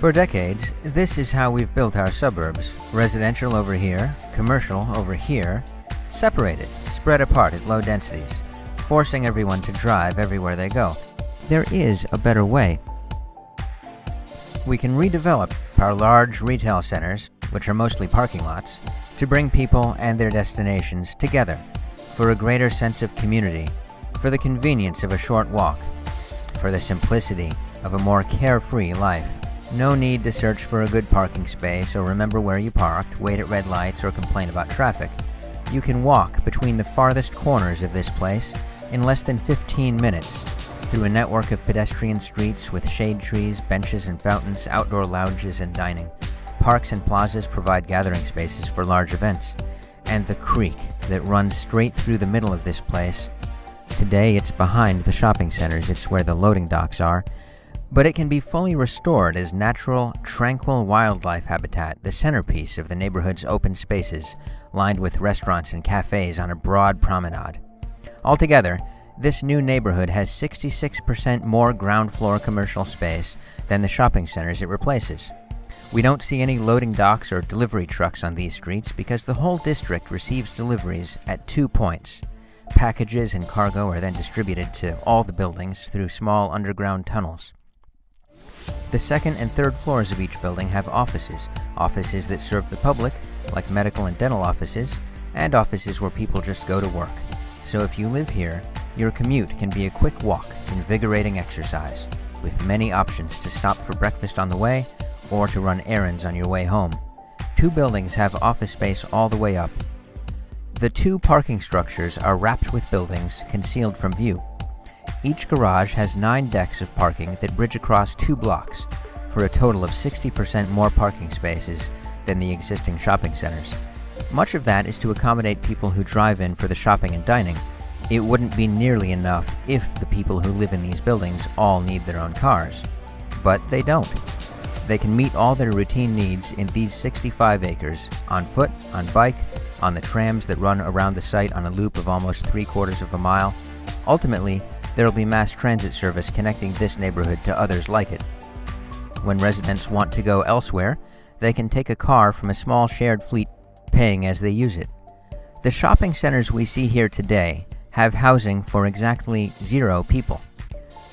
For decades, this is how we've built our suburbs. Residential over here, commercial over here, separated, spread apart at low densities, forcing everyone to drive everywhere they go. There is a better way. We can redevelop our large retail centers, which are mostly parking lots, to bring people and their destinations together for a greater sense of community, for the convenience of a short walk, for the simplicity of a more carefree life. No need to search for a good parking space or remember where you parked, wait at red lights, or complain about traffic. You can walk between the farthest corners of this place in less than 15 minutes through a network of pedestrian streets with shade trees, benches and fountains, outdoor lounges and dining. Parks and plazas provide gathering spaces for large events. And the creek that runs straight through the middle of this place. Today it's behind the shopping centers, it's where the loading docks are. But it can be fully restored as natural, tranquil wildlife habitat, the centerpiece of the neighborhood's open spaces, lined with restaurants and cafes on a broad promenade. Altogether, this new neighborhood has 66% more ground floor commercial space than the shopping centers it replaces. We don't see any loading docks or delivery trucks on these streets because the whole district receives deliveries at 2 points. Packages and cargo are then distributed to all the buildings through small underground tunnels. The second and third floors of each building have offices that serve the public, like medical and dental offices, and offices where people just go to work. So if you live here, your commute can be a quick walk, invigorating exercise, with many options to stop for breakfast on the way or to run errands on your way home. 2 buildings have office space all the way up. The 2 parking structures are wrapped with buildings concealed from view. Each garage has 9 decks of parking that bridge across 2 blocks, for a total of 60% more parking spaces than the existing shopping centers. Much of that is to accommodate people who drive in for the shopping and dining. It wouldn't be nearly enough if the people who live in these buildings all need their own cars. But they don't. They can meet all their routine needs in these 65 acres, on foot, on bike, on the trams that run around the site on a loop of almost 3/4 of a mile. Ultimately, there will be mass transit service connecting this neighborhood to others like it. When residents want to go elsewhere, they can take a car from a small shared fleet, paying as they use it. The shopping centers we see here today have housing for exactly 0 people.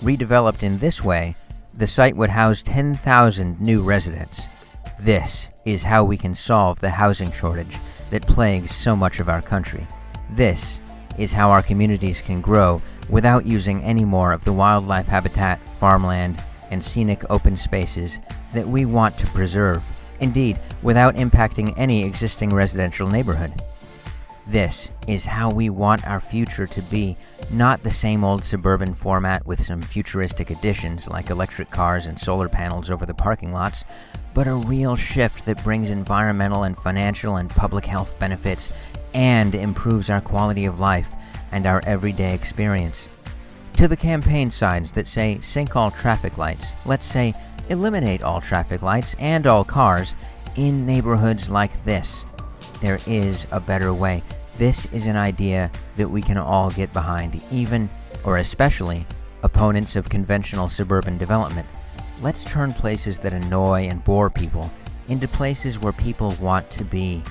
Redeveloped in this way, the site would house 10,000 new residents. This is how we can solve the housing shortage that plagues so much of our country. This is how our communities can grow without using any more of the wildlife habitat, farmland, and scenic open spaces that we want to preserve. Indeed, without impacting any existing residential neighborhood. This is how we want our future to be, not the same old suburban format with some futuristic additions like electric cars and solar panels over the parking lots, but a real shift that brings environmental and financial and public health benefits and improves our quality of life and our everyday experience. To the campaign signs that say sink all traffic lights, let's say eliminate all traffic lights and all cars in neighborhoods like this. There is a better way. This is an idea that we can all get behind, even, or especially, opponents of conventional suburban development. Let's turn places that annoy and bore people into places where people want to be.